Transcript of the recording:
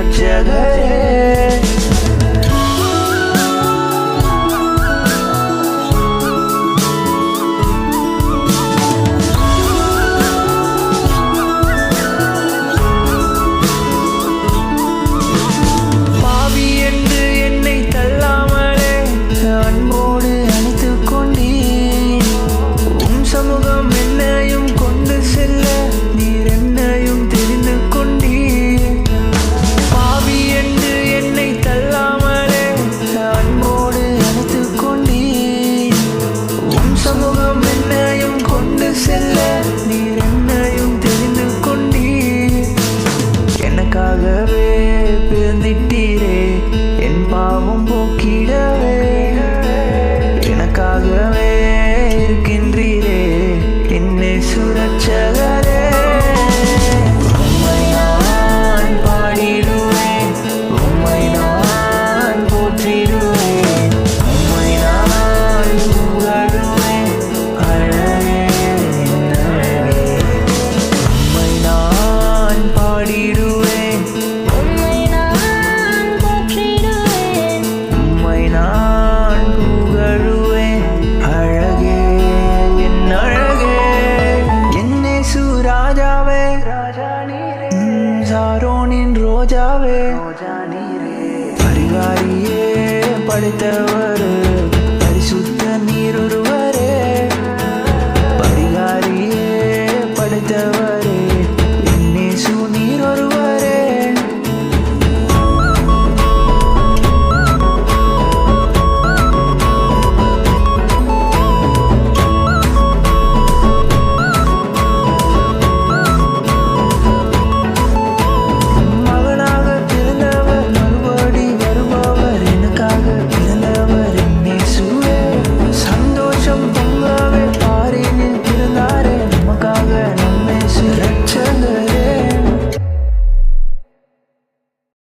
ரட்சகரே. எனக்காகவே பிறந்திட்டீரே என் பாவம் போக்கிடவே, எனக்காகவே இருக்கின்றீரே என்னை சுரட்சகரே. உம்மை நான் பாடிடுவேன், உம்மை நான் போற்றிடுவேன், உம்மை நான் புகழுவேன் அழகே என் அழகே. உம்மை நான் பாடிடுவேன், உம்மை நான் புகழுவேன் அழகே என் அழகே. என்னேசு ராஜாவே, சாரோனின் ரோஜாவே, பரிகாரியே படைத்தவர் பரிசுத்த நீருரு